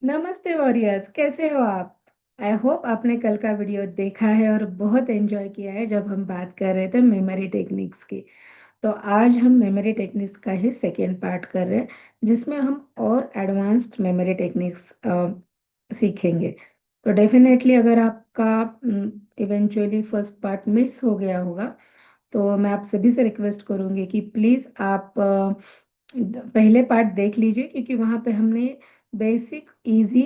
नमस्ते वॉरियर्स, कैसे हो आप? आई होप आपने कल का वीडियो देखा है और बहुत एंजॉय किया है जब हम बात कर रहे थे मेमोरी टेक्निक्स की। तो आज हम मेमोरी टेक्निक्स का ही सेकेंड पार्ट कर रहे हैं, जिसमें हम और एडवांस्ड मेमोरी टेक्निक्स सीखेंगे। तो डेफिनेटली अगर आपका इवेंचुअली फर्स्ट पार्ट मिस हो गया होगा, तो मैं आप सभी से रिक्वेस्ट करूंगी कि प्लीज़ आप पहले पार्ट देख लीजिए, क्योंकि वहाँ पे हमने बेसिक इजी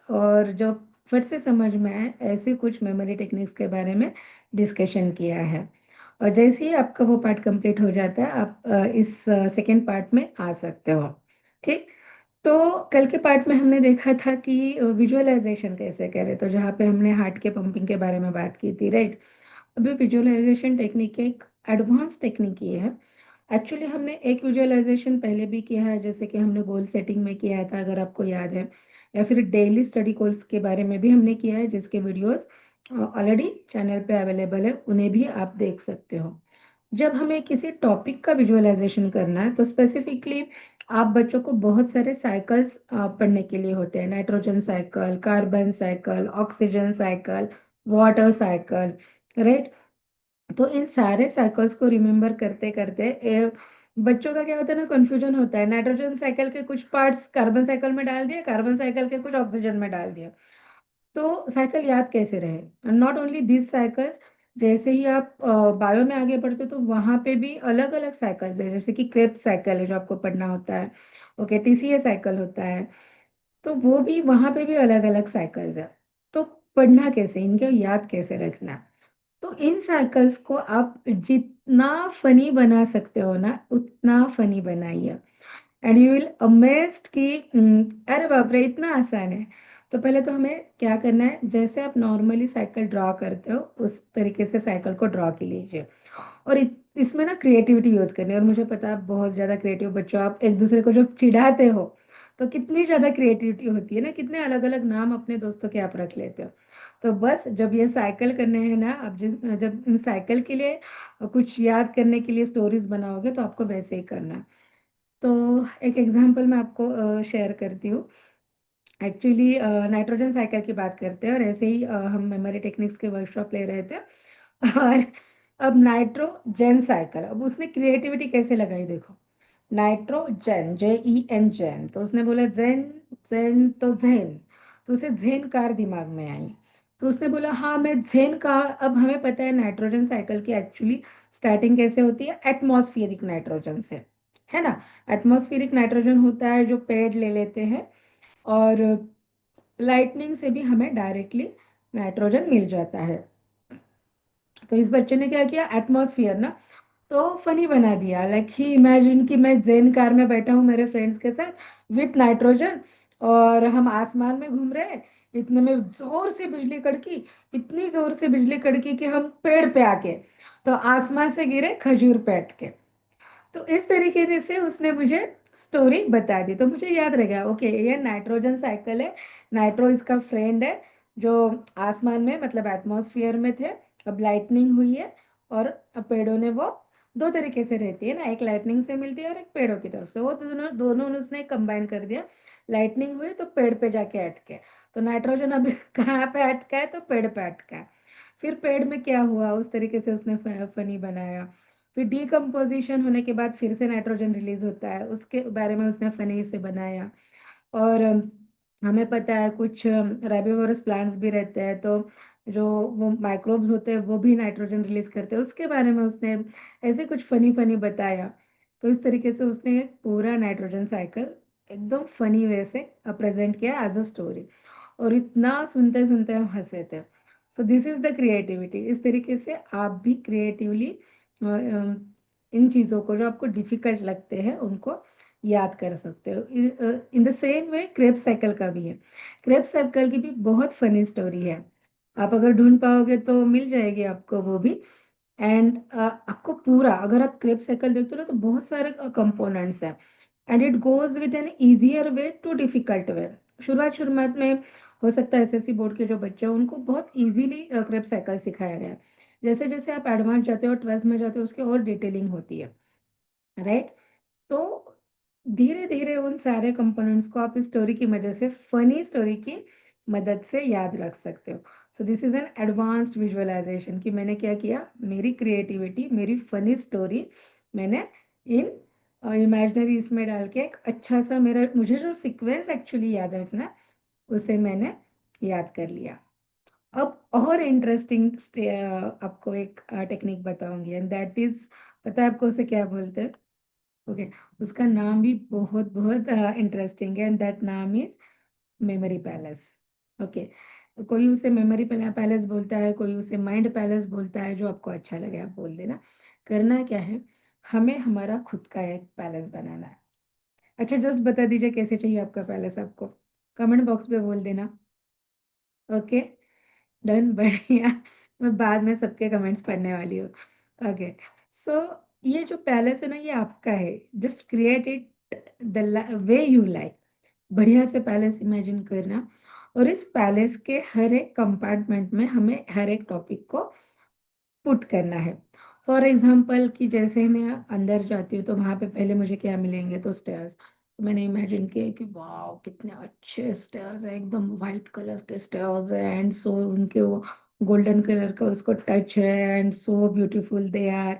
और जो फट से समझ में आए ऐसे कुछ मेमोरी टेक्निक्स के बारे में डिस्कशन किया है। और जैसे ही आपका वो पार्ट कंप्लीट हो जाता है, आप इस सेकेंड पार्ट में आ सकते हो। ठीक। तो कल के पार्ट में हमने देखा था कि विजुअलाइजेशन कैसे करें, तो जहाँ पे हमने हार्ट के पंपिंग के बारे में बात की थी, राइट। अभी विजुअलाइजेशन टेक्निक एक एडवांस टेक्निक ये है। एक्चुअली हमने एक विजुअलाइजेशन पहले भी किया है, जैसे कि हमने गोल सेटिंग में किया था, अगर आपको याद है। या फिर डेली स्टडी गोल्स के बारे में भी हमने किया है, जिसके वीडियोस ऑलरेडी चैनल पे अवेलेबल है, उन्हें भी आप देख सकते हो। जब हमें किसी टॉपिक का विजुअलाइजेशन करना है, तो स्पेसिफिकली आप बच्चों को बहुत सारे साइकिल्स पढ़ने के लिए होते हैं। Nitrogen cycle, carbon cycle, oxygen cycle, water cycle, right. तो इन सारे साइकिल्स को रिमेम्बर करते करते बच्चों का क्या होता है ना, कंफ्यूजन होता है। नाइट्रोजन साइकिल के कुछ पार्ट्स कार्बन साइकिल में डाल दिए, कार्बन साइकिल के कुछ ऑक्सीजन में डाल दिया। तो साइकिल याद कैसे रहे? नॉट ओनली दिस साइकिल्स, जैसे ही आप बायो में आगे बढ़ते हो तो वहां पे भी अलग अलग साइकिल्स है, जैसे कि क्रेब्स साइकिल है जो आपको पढ़ना होता है। ओके, टीसीए साइकिल होता है। तो वो भी वहां पे भी अलग अलग साइकिल्स है। तो पढ़ना कैसे, इनके याद कैसे रखना? तो इन सर्कल्स को आप जितना फनी बना सकते हो ना, उतना फनी बनाइए। एंड यू विल अमेज्ड कि अरे बाप रे, इतना आसान है। तो पहले तो हमें क्या करना है, जैसे आप नॉर्मली साइकिल ड्रॉ करते हो उस तरीके से साइकिल को ड्रॉ कर लीजिए। और इसमें ना क्रिएटिविटी यूज करनी है। और मुझे पता है आप बहुत ज्यादा क्रिएटिव बच्चों, आप एक दूसरे को जब चिढ़ाते हो तो कितनी ज्यादा क्रिएटिविटी होती है ना, कितने अलग अलग नाम अपने दोस्तों के आप रख लेते हो। तो बस जब ये साइकिल करने हैं ना, आप जब इन साइकिल के लिए कुछ याद करने के लिए स्टोरीज बनाओगे, तो आपको वैसे ही करना है। तो एक एग्जांपल मैं आपको शेयर करती हूँ। एक्चुअली नाइट्रोजन साइकिल की बात करते हैं, और ऐसे ही हम मेमोरी टेक्निक्स के वर्कशॉप ले रहे थे। और अब नाइट्रोजन साइकिल, अब उसने क्रिएटिविटी कैसे लगाई देखो। नाइट्रोजन, JEN, जैन, तो उसने बोला जेन, जेन तो जेन। तो उसे जेन कार दिमाग में आई। तो उसने बोला हाँ मैं जेन कार। अब हमें पता है नाइट्रोजन साइकिल की एक्चुअली स्टार्टिंग कैसे होती है, एटमॉस्फेरिक नाइट्रोजन से, है ना। एटमॉस्फेरिक नाइट्रोजन होता है जो पेड़ ले लेते हैं, और लाइटनिंग से भी हमें डायरेक्टली नाइट्रोजन मिल जाता है। तो इस बच्चे ने क्या किया, एटमॉस्फेयर ना तो फनी बना दिया। लाइक ही इमेजिन कि मैं जेन कार में बैठा हूँ मेरे फ्रेंड्स के साथ विथ नाइट्रोजन, और हम आसमान में घूम रहे हैं। इतने में जोर से बिजली कड़की, इतनी जोर से बिजली कड़की कि हम पेड़ पे आके, तो आसमान से गिरे खजूर पे अटके। तो इस तरीके से उसने मुझे स्टोरी बता दी, तो मुझे याद रह गया। ओके, ये नाइट्रोजन साइकिल है, नाइट्रो इसका फ्रेंड है, जो आसमान में मतलब एटमॉस्फेयर में थे। अब लाइटनिंग हुई है, और अब पेड़ों ने वो दो तरीके से रहती है ना, एक लाइटनिंग से मिलती है और एक पेड़ों की तरफ से, वो तो दोनों दोनों उसने कंबाइन कर दिया। लाइटनिंग हुई तो पेड़ पे जाके अटके। तो नाइट्रोजन अभी कहाँ पे अटका है, तो पेड़ पे अटका है। फिर पेड़ में क्या हुआ, उस तरीके से उसने फनी बनाया। फिर डीकम्पोजिशन होने के बाद फिर से नाइट्रोजन रिलीज होता है, उसके बारे में उसने फनी से बनाया। और हमें पता है कुछ राइबोवोरस प्लांट्स भी रहते हैं, तो जो वो माइक्रोब्स होते हैं वो भी नाइट्रोजन रिलीज करते हैं, उसके बारे में उसने ऐसे कुछ फनी फनी बताया। तो इस तरीके से उसने पूरा नाइट्रोजन साइकिल एकदम फनी वे से प्रेजेंट किया एज अ स्टोरी। और इतना सुनते सुनते हम हंसे थे। सो दिस इज द क्रिएटिविटी। इस तरीके से आप भी क्रिएटिवली इन चीज़ों को जो आपको डिफिकल्ट लगते हैं उनको याद कर सकते हो। In the same way Krebs cycle का भी है। क्रेप साइकिल की भी बहुत फनी स्टोरी है। आप अगर ढूंढ पाओगे तो मिल जाएगी आपको वो भी। एंड आपको पूरा, अगर आप क्रेप साइकिल देखते हो ना, तो बहुत सारे कंपोनेंट्स हैं। And it goes with an easier way to difficult way. शुरुआत शुरुआत में हो सकता है एसएससी बोर्ड के जो बच्चे हैं उनको बहुत इजीली क्रेप साइकिल सिखाया गया है। जैसे जैसे आप एडवांस जाते हो, ट्वेल्थ में जाते हो, उसकी और डिटेलिंग होती है, राइट। तो धीरे धीरे उन सारे कंपोनेंट्स को आप इस स्टोरी की मदद से, फनी स्टोरी की मदद से याद रख सकते हो। So this is an advanced visualisation कि मैंने क्या किया, मेरी क्रिएटिविटी, मेरी फनी स्टोरी मैंने इन इमेजनरी इसमें डाल के एक अच्छा सा, मेरा मुझे जो सीक्वेंस एक्चुअली याद रखना है, उसे मैंने याद कर लिया। अब और इंटरेस्टिंग आपको एक टेक्निक बताऊंगी, एंड दैट इज, पता है आपको उसे क्या बोलते हैं? ओके, उसका नाम भी बहुत बहुत इंटरेस्टिंग है, एंड दैट नाम इज मेमोरी पैलेस। ओके, कोई उसे मेमोरी पैलेस बोलता है, कोई उसे माइंड पैलेस बोलता है, जो आपको अच्छा लगे आप बोल देना। करना क्या है, हमें हमारा खुद का एक पैलेस बनाना है। अच्छा, जस्ट बता दीजिए कैसे चाहिए आपका पैलेस आपको, कमेंट बॉक्स पे बोल देना। ओके, डन, बढ़िया। मैं बाद में सबके कमेंट्स पढ़ने वाली हूँ। ओके, सो ये जो पैलेस है ना, ये आपका है। Just create it the way you like. बढ़िया से पैलेस इमेजिन करना, और इस पैलेस के हर एक कंपार्टमेंट में हमें हर एक टॉपिक को पुट करना है। फॉर एग्जाम्पल कि जैसे मैं अंदर जाती हूँ तो वहाँ पे पहले मुझे क्या मिलेंगे, तो स्टेयर्स। तो मैंने इमेजिन किया कि वाह कितने अच्छे स्टेयर्स है, एकदम वाइट कलर के स्टेयर्स है, एंड सो उनके वो गोल्डन कलर का उसको टच है, and so beautiful they are.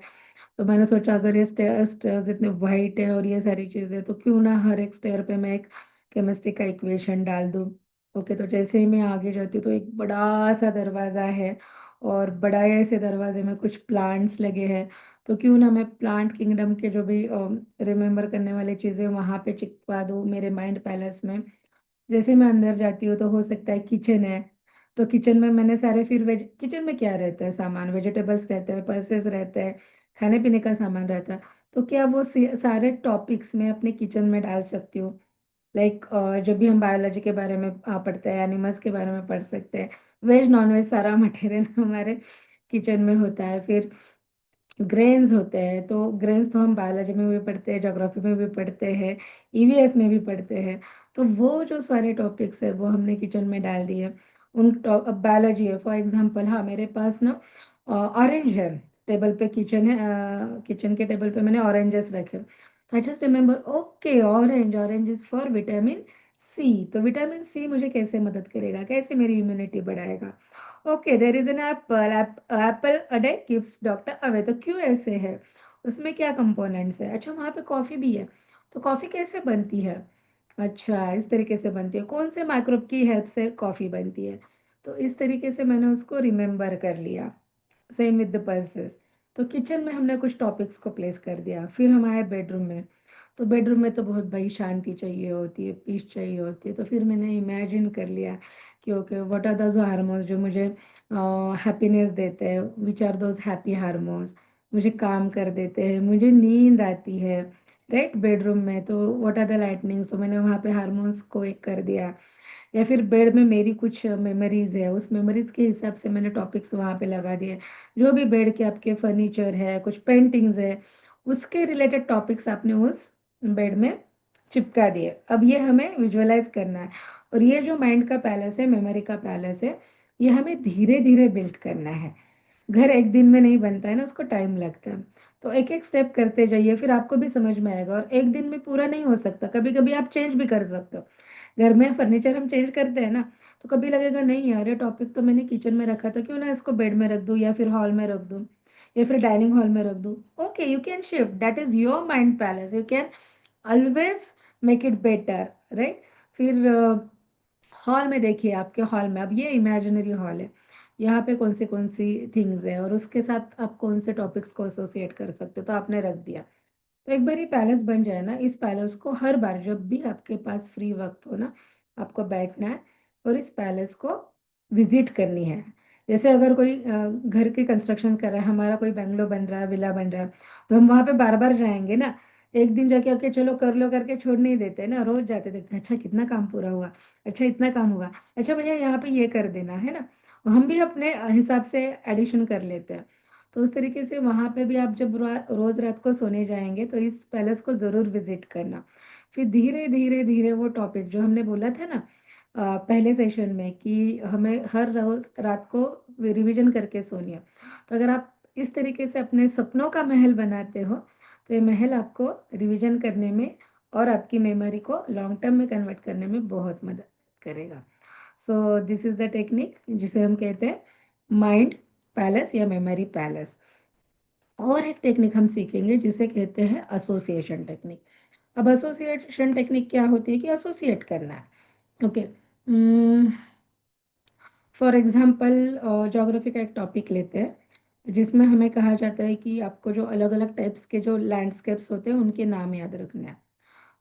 तो मैंने सोचा अगर ये स्टेयर्स इतने वाइट है और ये सारी चीज़ें, तो क्यों ना हर एक स्टेयर पे मैं एक केमिस्ट्री का इक्वेशन डाल दूँ। ओके, तो जैसे ही मैं आगे जाती हूँ तो एक बड़ा सा दरवाज़ा है, और बड़ा ऐसे दरवाजे में कुछ प्लांट्स लगे हैं। तो क्यों ना मैं प्लांट किंगडम के जो भी रिमेम्बर करने वाली चीज़ें वहाँ पे चिपका दूँ मेरे माइंड पैलेस में। जैसे मैं अंदर जाती हूँ तो हो सकता है किचन है, तो किचन में मैंने सारे फिर वेज, किचन में क्या रहता है सामान, वेजिटेबल्स रहते हैं, पल्सेस रहते हैं, खाने पीने का सामान रहता है। तो क्या वो सारे टॉपिक्स मैं अपने किचन में डाल सकती हूँ? लाइक जब भी हम बायोलॉजी के बारे में पढ़ते हैं, एनिमल्स के बारे में पढ़ सकते हैं। वेज नॉन वेज सारा मटेरियल हमारे किचन में होता है। फिर ग्रेन्स होते हैं, तो ग्रेन्स तो हम बायोलॉजी में भी पढ़ते हैं, ज्योग्राफी में भी पढ़ते हैं, ईवीएस में भी पढ़ते हैं। तो वो जो सारे टॉपिक्स है वो हमने किचन में डाल दिए। उन अब बायोलॉजी है फॉर एग्जांपल, हाँ मेरे पास ना ऑरेंज है, टेबल पे किचन है, किचन के टेबल पे मैंने ऑरेंजेस रखे। तो I just remember, okay orange, orange is for vitamin C. तो विटामिन सी मुझे कैसे मदद करेगा, कैसे मेरी इम्यूनिटी बढ़ाएगा? Okay, there is an apple, Apple a day keeps doctor away. तो क्यों ऐसे है, उसमें क्या कंपोनेंट्स है? अच्छा, वहाँ पे कॉफ़ी भी है, तो कॉफ़ी कैसे बनती है? अच्छा, इस तरीके से बनती है, कौन से माइक्रोब की हेल्प से कॉफ़ी बनती है? तो इस तरीके से मैंने उसको रिमेम्बर कर लिया। Same with the pulses. तो किचन में हमने कुछ टॉपिक्स को प्लेस कर दिया। फिर हम आए बेडरूम में, तो बेडरूम में तो बहुत भाई शांति चाहिए होती है, पीस चाहिए होती है। तो फिर मैंने इमेजिन कर लिया कि okay, what are the hormones जो मुझे हैप्पीनेस देते हैं, which are those happy hormones, मुझे काम कर देते हैं, मुझे नींद आती है, राइट? बेडरूम में तो व्हाट आर द लाइटनिंग्स, तो मैंने वहाँ पे हार्मोन्स को एक कर दिया। या फिर बेड में मेरी कुछ मेमोरीज है, उस मेमोरीज के हिसाब से मैंने टॉपिक्स वहाँ पे लगा दिए। जो भी बेड के आपके फर्नीचर है, कुछ पेंटिंग्स है, उसके रिलेटेड टॉपिक्स आपने उस बेड में चिपका दिए। अब ये हमें विजुअलाइज करना है, और ये जो माइंड का पैलेस है, मेमोरी का पैलेस है, ये हमें धीरे धीरे बिल्ड करना है। घर एक दिन में नहीं बनता है ना, उसको टाइम लगता है। तो एक एक स्टेप करते जाइए, फिर आपको भी समझ में आएगा। और एक दिन में पूरा नहीं हो सकता, कभी कभी आप चेंज भी कर सकते हो। घर में फर्नीचर हम चेंज करते हैं ना, तो कभी लगेगा नहीं यार, ये टॉपिक तो मैंने किचन में रखा था, क्यों ना इसको बेड में रख दूँ, या फिर हॉल में रख दूँ, या फिर डाइनिंग हॉल में रख दूँ। Okay, you can shift, that is your mind palace, you can always make it better, right? फिर हॉल में देखिए, आपके हॉल में अब ये इमेजिनरी हॉल है, यहाँ पे कौन सी थिंग्स है, और उसके साथ आप कौन से टॉपिक्स को एसोसिएट कर सकते हो, तो आपने रख दिया। तो एक बार ये पैलेस बन जाए ना, इस पैलेस को हर बार जब भी आपके पास फ्री वक्त हो ना, आपको बैठना है और इस पैलेस को विजिट करनी है। जैसे अगर कोई घर की कंस्ट्रक्शन कर रहा है, हमारा कोई बंगलो बन रहा है, विला बन रहा है, तो हम वहाँ पे बार बार जाएंगे ना। एक दिन जाके ओके चलो कर लो करके छोड़ नहीं देते ना, रोज जाते देखते अच्छा कितना काम पूरा हुआ, अच्छा इतना काम हुआ, अच्छा भैया यहाँ पे ये कर देना है ना। हम भी अपने हिसाब से एडिशन कर लेते हैं। तो उस तरीके से वहाँ पे भी आप जब रोज रात को सोने जाएंगे तो इस पैलेस को ज़रूर विजिट करना। फिर धीरे धीरे धीरे वो टॉपिक जो हमने बोला था ना पहले सेशन में, कि हमें हर रोज रात को रिवीजन करके सोनी है। तो अगर आप इस तरीके से अपने सपनों का महल बनाते हो, तो ये महल आपको रिवीजन करने में और आपकी मेमोरी को लॉन्ग टर्म में कन्वर्ट करने में बहुत मदद करेगा। So this is the technique जिसे हम कहते हैं माइंड पैलेस या मेमोरी पैलेस। और एक टेक्निक हम सीखेंगे जिसे कहते हैं एसोसिएशन टेक्निक। अब एसोसिएशन टेक्निक क्या होती है कि एसोसिएट करना है। ओके, फॉर एग्जांपल ज्योग्राफी का एक टॉपिक लेते हैं जिसमें हमें कहा जाता है कि आपको जो अलग अलग टाइप्स के जो लैंडस्केप्स होते हैं उनके नाम याद रखने हैं।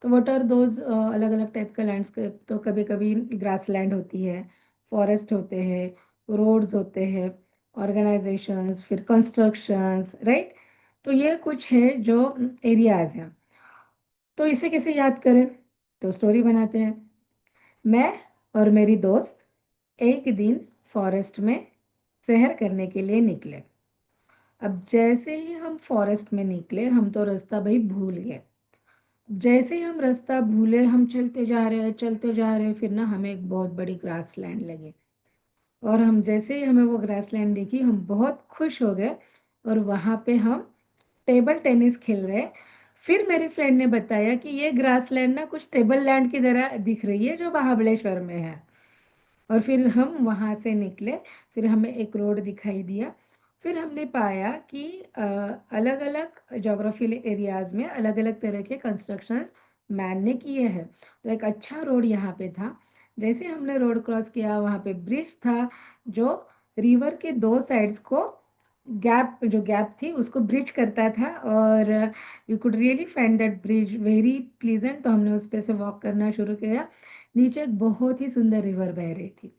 तो व्हाट आर दोज अलग अलग टाइप का लैंडस्केप? तो कभी कभी ग्रासलैंड होती है, फॉरेस्ट होते हैं, रोड्स होते हैं, ऑर्गेनाइजेशंस, फिर कंस्ट्रक्शंस, राइट। तो ये कुछ है जो एरियाज हैं। तो इसे कैसे याद करें? तो स्टोरी बनाते हैं। मैं और मेरी दोस्त एक दिन फॉरेस्ट में सैर करने के लिए निकले। अब जैसे ही हम फॉरेस्ट में निकले हम तो रास्ता भाई भूल गए। जैसे ही हम रास्ता भूले हम चलते जा रहे हैं चलते जा रहे हैं, फिर ना हमें एक बहुत बड़ी ग्रास लैंड लगी। और हम जैसे ही हमें वो ग्रास लैंड दिखी हम बहुत खुश हो गए। और वहाँ पे हम टेबल टेनिस खेल रहे। फिर मेरी फ्रेंड ने बताया कि ये ग्रास लैंड ना कुछ टेबल लैंड की तरह दिख रही है जो महाबलेश्वर में है। और फिर हम वहाँ से निकले। फिर हमें एक रोड दिखाई दिया। फिर हमने पाया कि अलग अलग जोग्राफिकल एरियाज में अलग अलग तरह के कंस्ट्रक्शंस मैन ने किए हैं। तो एक अच्छा रोड यहाँ पे था। जैसे हमने रोड क्रॉस किया वहाँ पे ब्रिज था जो रिवर के दो साइड्स को गैप थी उसको ब्रिज करता था। और you could really find that bridge very pleasant. तो हमने उस पे से वॉक करना शुरू किया। नीचे एक बहुत ही सुंदर रिवर बह रही थी।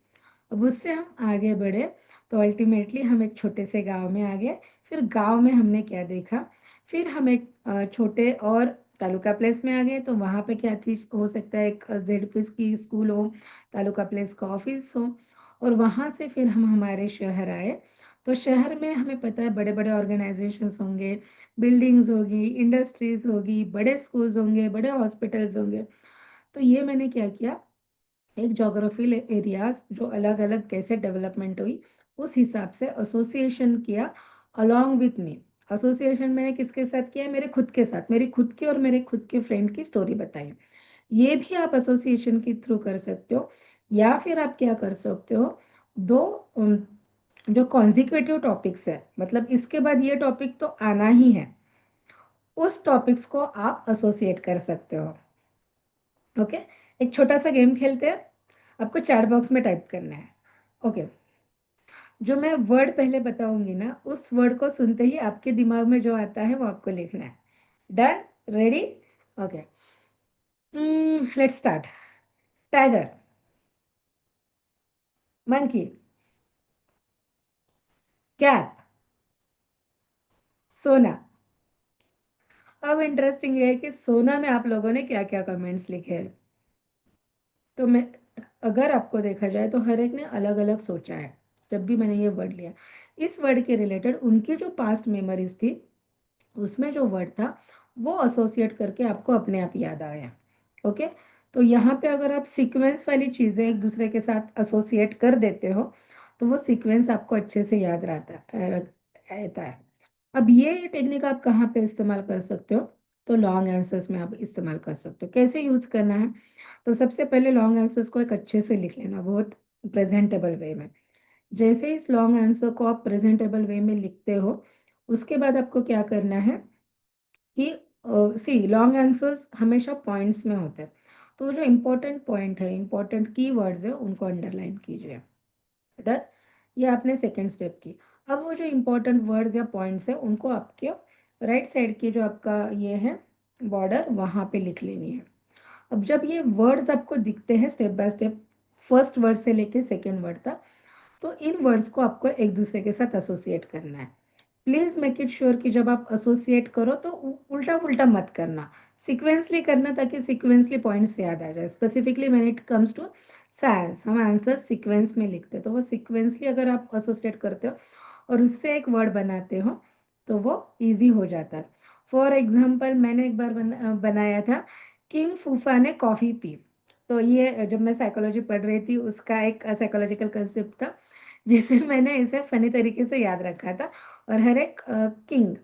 अब उससे हम आगे बढ़े तो अल्टीमेटली हम एक छोटे से गांव में आ गए। फिर गांव में हमने क्या देखा? फिर हम एक छोटे और तालुका प्लेस में आ गए। तो वहाँ पे क्या थी? हो सकता है एक जेडपी की स्कूल हो, तालुका प्लेस का ऑफिस हो। और वहाँ से फिर हम हमारे शहर आए। तो शहर में हमें पता है बड़े बड़े ऑर्गेनाइजेशंस होंगे, बिल्डिंग्स होगी, इंडस्ट्रीज होगी, बड़े स्कूल्स होंगे, बड़े हॉस्पिटल्स होंगे। तो ये मैंने क्या किया, एक जोग्राफिकल एरियाज जो अलग अलग कैसे डेवलपमेंट हुई उस हिसाब से एसोसिएशन किया अलोंग विथ मी। एसोसिएशन मैंने किसके साथ किया? मेरे खुद के साथ, मेरी खुद की और मेरे खुद के फ्रेंड की स्टोरी बताई। ये भी आप एसोसिएशन के थ्रू कर सकते हो। या फिर आप क्या कर सकते हो, दो जो कॉन्जिक्यूटिव टॉपिक्स है, मतलब इसके बाद ये टॉपिक तो आना ही है, उस टॉपिक्स को आप एसोसिएट कर सकते हो। ओके, एक छोटा सा गेम खेलते हैं। आपको चैट बॉक्स में टाइप करना है। ओके, जो मैं वर्ड पहले बताऊंगी ना उस वर्ड को सुनते ही आपके दिमाग में जो आता है वो आपको लिखना है। Done? Ready? Okay, let's start. Tiger, monkey, cat, सोना। अब इंटरेस्टिंग ये है कि सोना में आप लोगों ने क्या क्या कमेंट्स लिखे हैं। तो मैं, अगर आपको देखा जाए तो हर एक ने अलग अलग सोचा है। जब भी मैंने ये वर्ड लिया, इस वर्ड के रिलेटेड उनकी जो पास्ट मेमोरीज थी उसमें जो वर्ड था वो एसोसिएट करके आपको अपने आप याद आया। ओके, तो यहाँ पे अगर आप सीक्वेंस वाली चीज़ें एक दूसरे के साथ एसोसिएट कर देते हो तो वो सीक्वेंस आपको अच्छे से याद रहता है। अब ये टेक्निक आप कहाँ पे इस्तेमाल कर सकते हो? तो लॉन्ग आंसर्स में आप इस्तेमाल कर सकते हो। कैसे यूज करना है? तो सबसे पहले लॉन्ग आंसर्स को एक अच्छे से लिख लेना, बहुत प्रेजेंटेबल वे में। जैसे ही इस लॉन्ग आंसर को आप प्रेजेंटेबल वे में लिखते हो उसके बाद आपको क्या करना है कि सी लॉन्ग आंसर्स हमेशा पॉइंट्स में होते हैं। तो वो जो इम्पोर्टेंट पॉइंट है, इम्पोर्टेंट की वर्ड्स है उनको अंडरलाइन कीजिए। डन? ये आपने सेकेंड स्टेप की। अब वो जो इम्पोर्टेंट वर्ड्स या पॉइंट्स है उनको आपके राइट साइड की जो आपका ये है बॉर्डर वहाँ पे लिख लेनी है। अब जब ये वर्ड्स आपको दिखते हैं step by step, first word से लेके सेकेंड वर्ड तक, तो इन वर्ड्स को आपको एक दूसरे के साथ एसोसिएट करना है। प्लीज मेक इट श्योर कि जब आप एसोसिएट करो तो उल्टा पुल्टा मत करना, सिक्वेंसली करना ताकि सिक्वेंसली पॉइंट्स याद आ जाए। Specifically when it comes to science हम आंसर सीक्वेंस में लिखते हैं, तो वो सीक्वेंसली अगर आप एसोसिएट करते हो और उससे एक वर्ड बनाते हो तो वो इजी हो जाता है। फॉर एग्जाम्पल मैंने एक बार बनाया था, किंग फूफा ने कॉफ़ी पी। तो ये जब मैं साइकोलॉजी पढ़ रही थी उसका एक साइकोलॉजिकल कंसेप्ट था जिसे मैंने इसे फनी तरीके से याद रखा था। और हर एक किंग,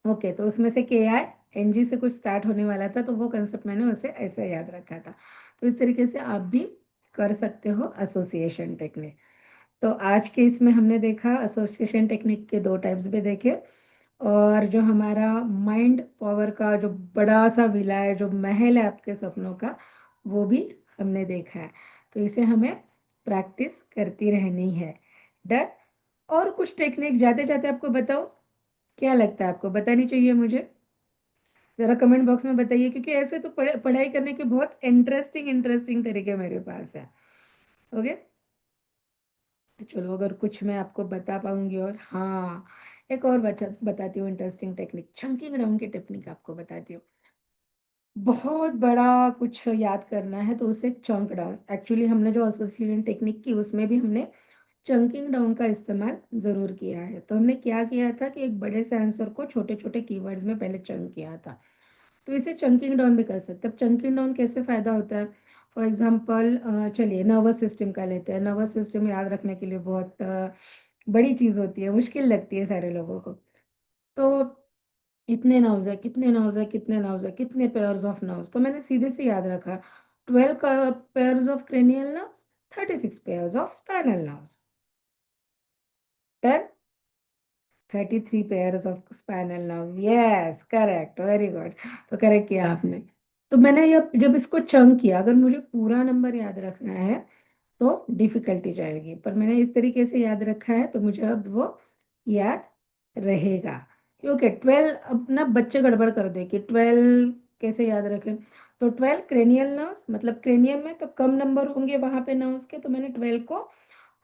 ओके, तो उसमें से KI एनजी से कुछ स्टार्ट होने वाला था, तो वो कंसेप्ट मैंने उसे ऐसे याद रखा था। तो इस तरीके से आप भी कर सकते हो एसोसिएशन टेक्निक। तो आज के इसमें हमने देखा एसोसिएशन टेक्निक के 2 टाइप्स भी देखे, और जो हमारा माइंड पावर का जो बड़ा-सा विला है, जो महल है आपके सपनों का, वो भी हमने देखा है। तो इसे हमें प्रैक्टिस करती रहनी है। डन? और कुछ टेक्निक जाते-जाते आपको बताऊँ? क्या लगता है आपको? बतानी चाहिए मुझे? ज़रा कमेंट बॉक्स में बताइए, क्योंकि ऐसे तो पढ़ाई करने के बहुत इंटरेस्टिंग तरीके मेरे पास है। ओके? चलो, अगर कुछ मैं आपको बता पाऊँगी, और हाँ, एक और बताती हूँ इंटरेस्टिंग टेक्निक, चंकिंग डाउन की टेक्निक आपको बताती हूँ। बहुत बड़ा कुछ याद करना है तो उसे चंक डाउन, एक्चुअली हमने जो एसोसिएशन टेक्निक की उसमें भी हमने चंकिंग डाउन का इस्तेमाल ज़रूर किया है। तो हमने क्या किया था कि एक बड़े से आंसर को छोटे-छोटे कीवर्ड्स में पहले चंक किया था। तो इसे चंकिंग डाउन भी कर सकते हैं। अब चंकिंग डाउन कैसे फ़ायदा होता है? फॉर एग्ज़ाम्पल चलिए नर्वस सिस्टम का लेते हैं। नर्वस सिस्टम याद रखने के लिए बहुत बड़ी चीज़ होती है, मुश्किल लगती है सारे लोगों को। तो इतने नर्व्स है, कितने नर्व्स है, कितने नर्व्स है, कितने पेयर्स ऑफ नर्व्स, तो मैंने सीधे से याद रखा 12 pairs of cranial nerves, 36 pairs of spinal nerves, 10 33 pairs of spinal nerve. Yes, correct, very good. तो करेक्ट किया आपने। तो मैंने ये जब इसको चंक किया, अगर मुझे पूरा नंबर याद रखना है तो डिफ़िकल्टी जाएगी, पर मैंने इस तरीके से याद रखा है तो मुझे अब वो याद रहेगा। क्योंकि 12, अब ना बच्चे गड़बड़ कर दें कि 12 कैसे याद रखें? तो 12 क्रेनियल नर्व्स, मतलब क्रेनियम में तो कम नंबर होंगे वहाँ पे नर्व्स के, तो मैंने 12 को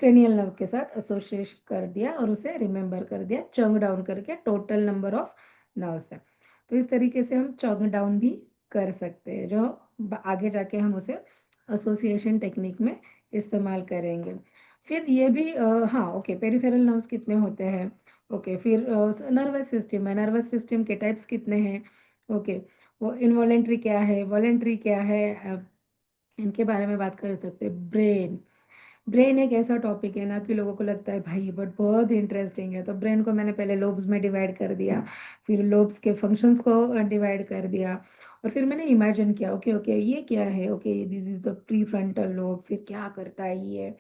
क्रेनियल नर्व के साथ एसोसिएट कर दिया और उसे रिमेंबर कर दिया चंक डाउन करके टोटल नंबर ऑफ नर्व्स है। तो इस तरीके से हम चंक डाउन भी कर सकते हैं, जो आगे जाके हम उसे एसोसिएशन टेक्निक में इस्तेमाल करेंगे। फिर ये भी हाँ ओके, पेरिफेरल नर्व्स कितने होते हैं? ओके, फिर नर्वस सिस्टम है, नर्वस सिस्टम के टाइप्स कितने हैं? ओके, वो इनवॉलेंट्री क्या है, वॉलेंट्री क्या है, इनके बारे में बात कर सकते हैं। ब्रेन, ब्रेन एक ऐसा टॉपिक है ना कि लोगों को लगता है भाई बट बहुत इंटरेस्टिंग है, तो ब्रेन को मैंने पहले लोब्स में डिवाइड कर दिया, फिर लोब्स के फंक्शंस को डिवाइड कर दिया, और फिर मैंने इमेजिन किया ओके ओके ये क्या है, okay this is the pre frontal lobe, फिर क्या करता है ये।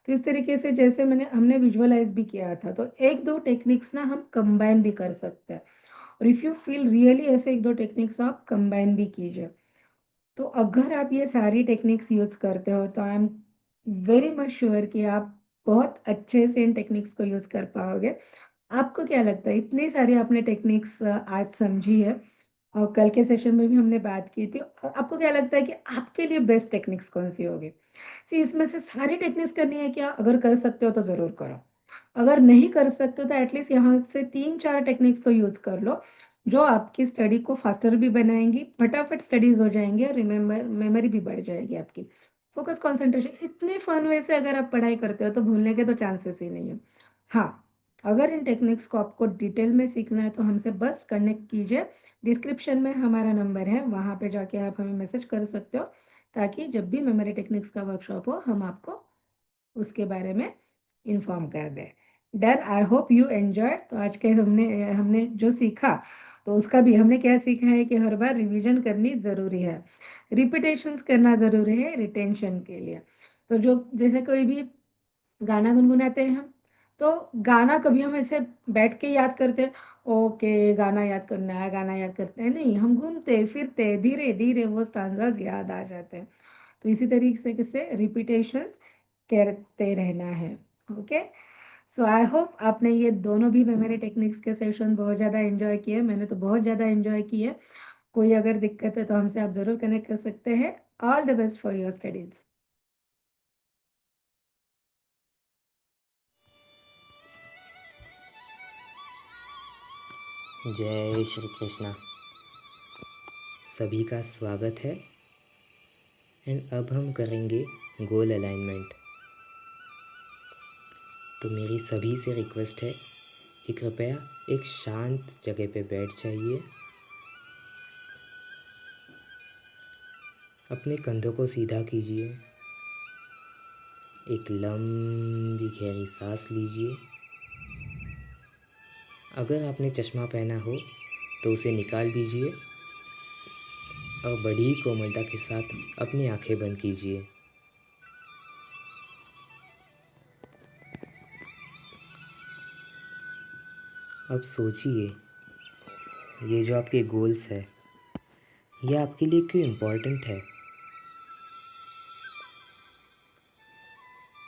तो इस तरीके से जैसे हमने विजुअलाइज भी किया था, तो एक दो टेक्निक्स ना हम कंबाइन भी कर सकते हैं, और इफ़ यू फील रियली ऐसे एक दो टेक्निक्स आप कंबाइन भी कीजिए। तो अगर आप ये सारी टेक्निक्स यूज़ करते हो तो I am very much sure कि आप बहुत अच्छे से इन टेक्निक्स को यूज़ कर पाओगे। आपको क्या लगता है, इतनी सारी आपने टेक्निक्स आज समझी है और कल के सेशन में भी हमने बात की थी। आपको क्या लगता है कि आपके लिए बेस्ट टेक्निक्स कौन-सी होगी? सी इसमें से सारी टेक्निक्स करनी है क्या? अगर कर सकते हो तो ज़रूर करो। अगर नहीं कर सकते हो तो एटलीस्ट यहाँ से 3-4 टेक्निक्स तो यूज़ कर लो, जो आपकी स्टडी को फास्टर भी बनाएँगी, फटाफट स्टडीज़ हो जाएँगी और मेमोरी भी बढ़ जाएगी आपकी। फ़ोकस, कंसंट्रेशन, इतने फन वे से अगर आप पढ़ाई करते हो तो भूलने के तो चांसेस ही नहीं है। हाँ, अगर इन टेक्निक्स को आपको डिटेल में सीखना है तो हमसे बस कनेक्ट कीजिए। डिस्क्रिप्शन में हमारा नंबर है, वहाँ पे जाके आप हमें मैसेज कर सकते हो, ताकि जब भी मेमोरी टेक्निक्स का वर्कशॉप हो हम आपको उसके बारे में इन्फॉर्म कर दें। Done, I hope you enjoyed. तो आज के हमने हमने जो सीखा, तो उसका भी हमने क्या सीखा है कि हर बार रिवीजन करनी ज़रूरी है। रिपिटेशंस करना ज़रूरी है रिटेंशन के लिए। तो जो जैसे कोई भी गाना गुनगुनाते हैं हम, तो गाना कभी हम ऐसे बैठ के याद करते हैं, ओके गाना याद करना है, गाना याद करते हैं, नहीं, हम घूमते-फिरते धीरे-धीरे वो स्टांजास याद आ जाते हैं। तो इसी तरीके से रिपिटेशंस करते रहना है। ओके, सो आई होप आपने ये दोनों भी मेमोरी टेक्निक्स के सेशन बहुत ज़्यादा एंजॉय किए, मैंने तो बहुत ज़्यादा एंजॉय किए। कोई अगर दिक्कत है तो हमसे आप ज़रूर कनेक्ट कर सकते हैं। All the best for your studies. जय श्री कृष्णा। सभी का स्वागत है। एंड अब हम करेंगे गोल अलाइनमेंट। तो मेरी सभी से रिक्वेस्ट है कि कृपया एक शांत जगह पे बैठ जाइए, अपने कंधों को सीधा कीजिए, एक लंबी गहरी सांस लीजिए। अगर आपने चश्मा पहना हो तो उसे निकाल दीजिए और बड़ी ही कोमलता के साथ अपनी आंखें बंद कीजिए। अब सोचिए, ये जो आपके गोल्स है, ये आपके लिए क्यों इम्पोर्टेंट है?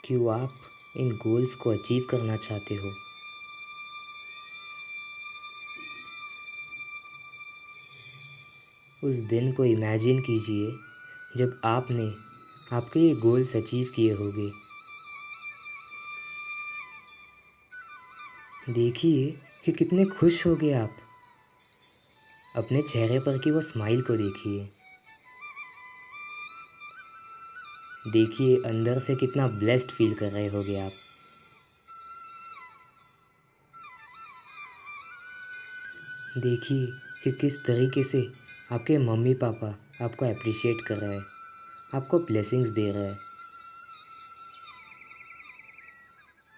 क्यों आप इन गोल्स को अचीव करना चाहते हो? उस दिन को इमेजिन कीजिए जब आपने आपके ये गोल्स अचीव किए होंगे। देखिए कि कितने खुश होगे आप। अपने चेहरे पर की वो स्माइल को देखिए। देखिए अंदर से कितना ब्लेस्ड फील कर रहे होगे आप। देखिए कि किस तरीके से आपके मम्मी पापा आपको अप्रिशिएट कर रहे हैं, आपको ब्लेसिंग्स दे रहे हैं।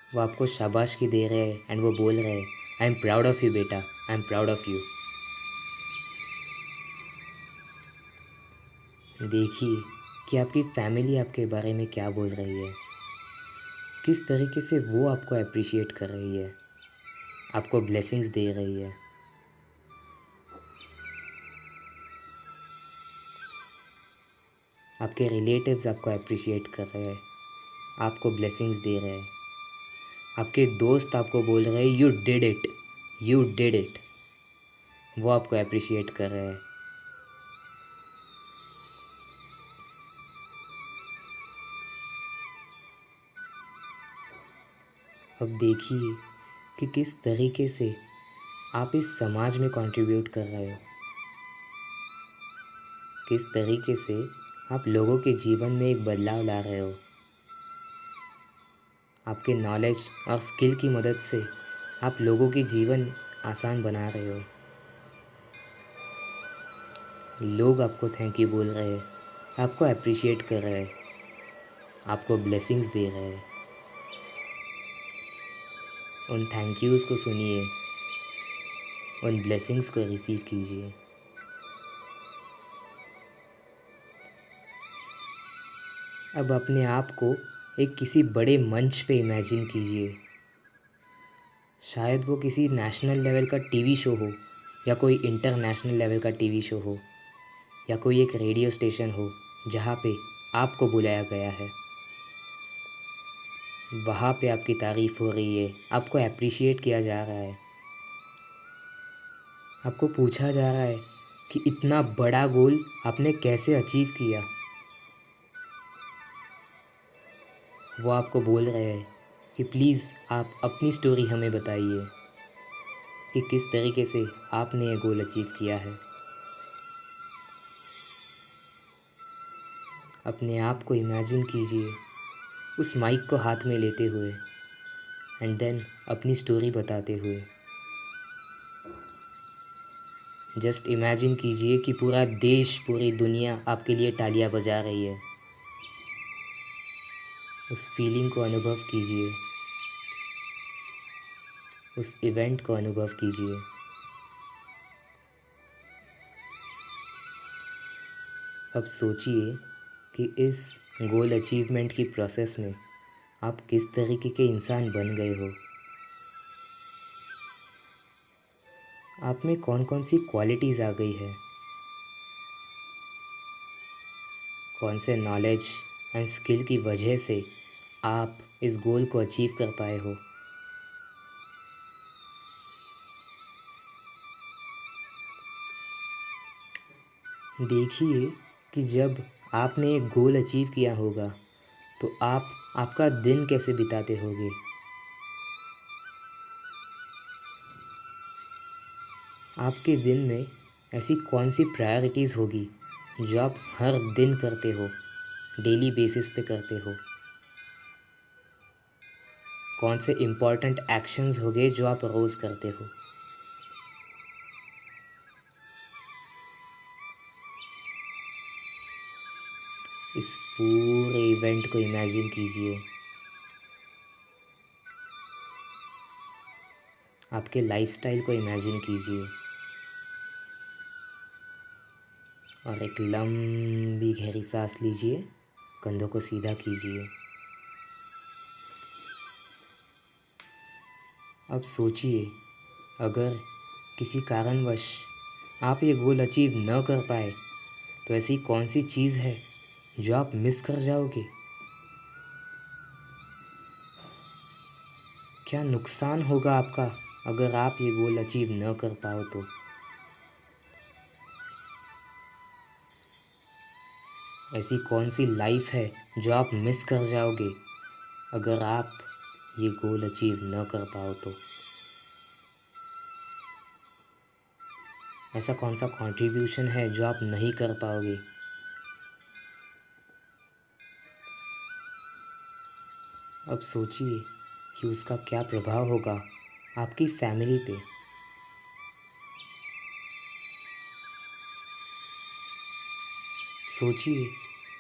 वो आपको शाबाशी दे रहे हैं एंड वो बोल रहे हैं, I am proud of you बेटा, I am proud of you. देखिए कि आपकी फैमिली आपके बारे में क्या बोल रही है, किस तरीके से वो आपको अप्रिशिएट कर रही है, आपको ब्लेसिंग्स दे रही है। आपके रिलेटिव्स आपको अप्रिशिएट कर रहे हैं, आपको ब्लेसिंग्स दे रहे हैं। आपके दोस्त आपको बोल रहे हैं you did it, you did it. वो आपको अप्रिशिएट कर रहे हैं। अब देखिए कि किस तरीके से आप इस समाज में कंट्रीब्यूट कर रहे हो, किस तरीके से आप लोगों के जीवन में एक बदलाव ला रहे हो। आपके नॉलेज और स्किल की मदद से आप लोगों के जीवन आसान बना रहे हो। लोग आपको थैंक यू बोल रहे हैं, आपको अप्रिशिएट कर रहे हैं, आपको ब्लेसिंग्स दे रहे हैं। उन थैंक यूज़ को सुनिए, उन ब्लेसिंग्स को रिसीव कीजिए। अब अपने आप को एक किसी बड़े मंच पे इमेजिन कीजिए। शायद वो किसी नेशनल लेवल का टीवी शो हो, या कोई इंटरनेशनल लेवल का टीवी शो हो, या कोई एक रेडियो स्टेशन हो जहाँ पे आपको बुलाया गया है। वहाँ पे आपकी तारीफ़ हो रही है, आपको अप्रिशिएट किया जा रहा है, आपको पूछा जा रहा है कि इतना बड़ा गोल आपने कैसे अचीव किया। वो आपको बोल रहे हैं कि प्लीज़ आप अपनी स्टोरी हमें बताइए कि किस तरीके से आपने ये गोल अचीव किया है। अपने आप को इमेजिन कीजिए उस माइक को हाथ में लेते हुए एंड देन अपनी स्टोरी बताते हुए। जस्ट इमेजिन कीजिए कि पूरा देश, पूरी दुनिया आपके लिए तालियां बजा रही है। उस फीलिंग को अनुभव कीजिए, उस इवेंट को अनुभव कीजिए। अब सोचिए कि इस गोल अचीवमेंट की प्रोसेस में आप किस तरीके के इंसान बन गए हो। आप में कौन कौन सी क्वालिटीज़ आ गई है, कौन से नॉलेज एंड स्किल की वजह से आप इस गोल को अचीव कर पाए हो। देखिए कि जब आपने एक गोल अचीव किया होगा तो आप आपका दिन कैसे बिताते होगे। आपके दिन में ऐसी कौन सी प्रायोरिटीज़ होगी जो आप हर दिन करते हो, डेली बेसिस पे करते हो। कौन से इम्पॉर्टेंट एक्शंस होंगे जो आप रोज़ करते हो। इस पूरे इवेंट को इमेजिन कीजिए। आपके लाइफस्टाइल को इमेजिन कीजिए और एक लंबी गहरी सांस लीजिए। कंधों को सीधा कीजिए। अब सोचिए, अगर किसी कारणवश आप ये गोल अचीव न कर पाए तो ऐसी कौन सी चीज़ है जो आप मिस कर जाओगे? क्या नुकसान होगा आपका अगर आप ये गोल अचीव न कर पाओ तो? ऐसी कौन सी लाइफ है जो आप मिस कर जाओगे अगर आप ये गोल अचीव न कर पाओ तो? ऐसा कौन सा कंट्रीब्यूशन है जो आप नहीं कर पाओगे? अब सोचिए कि उसका क्या प्रभाव होगा आपकी फैमिली पे। सोचिए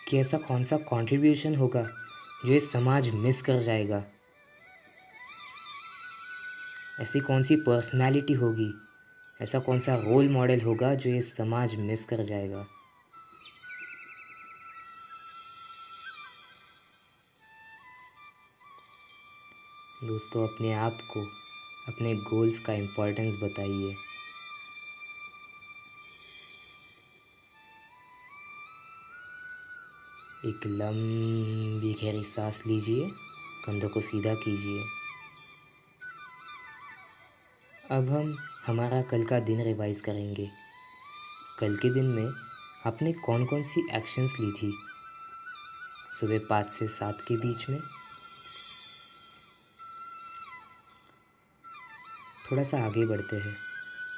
कि ऐसा कौन सा कंट्रीब्यूशन होगा जो ये समाज मिस कर जाएगा। ऐसी कौन सी पर्सनालिटी होगी, ऐसा कौन सा रोल मॉडल होगा जो ये समाज मिस कर जाएगा। दोस्तों, अपने आप को, अपने गोल्स का इम्पोर्टेंस बताइए। एक लंबी गहरी सांस लीजिए। कंधों को सीधा कीजिए। अब हम हमारा कल का दिन रिवाइज करेंगे। कल के दिन में आपने कौन कौन सी एक्शंस ली थी? सुबह 5 से 7 के बीच में। थोड़ा सा आगे बढ़ते हैं।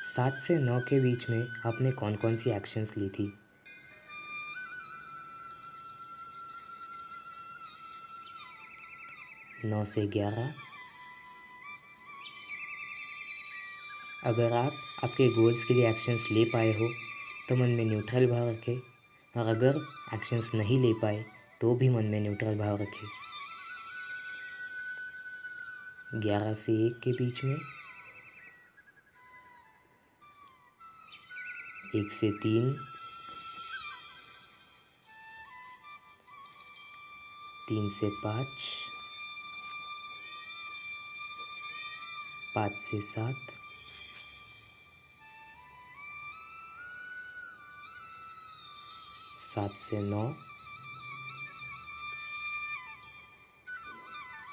7 से 9 के बीच में आपने कौन कौन सी एक्शंस ली थी? 9 से 11। अगर आप आपके गोल्स के लिए एक्शंस ले पाए हो तो मन में न्यूट्रल भाव रखें, और अगर एक्शंस नहीं ले पाए तो भी मन में न्यूट्रल भाव रखें। 11 से 1 के बीच में। 1 से 3। 3 से 5। 5 से 7। 7 से 9।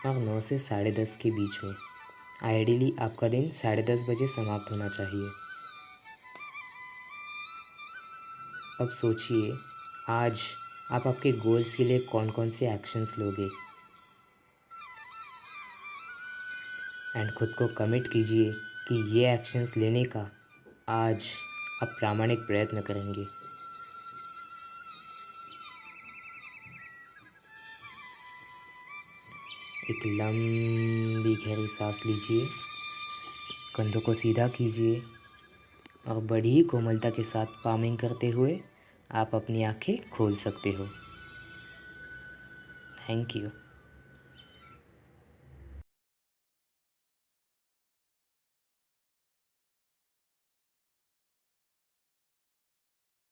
और 9 से 10:30 के बीच में। आइडियली आपका दिन 10:30 बजे समाप्त होना चाहिए। अब सोचिए, आज आप आपके गोल्स के लिए कौन कौन से एक्शंस लोगे, एंड खुद को कमिट कीजिए कि ये एक्शंस लेने का आज आप प्रामाणिक प्रयत्न करेंगे। एक लंबी गहरी सांस लीजिए। कंधों को सीधा कीजिए और बड़ी ही कोमलता के साथ पामिंग करते हुए आप अपनी आंखें खोल सकते हो। Thank you.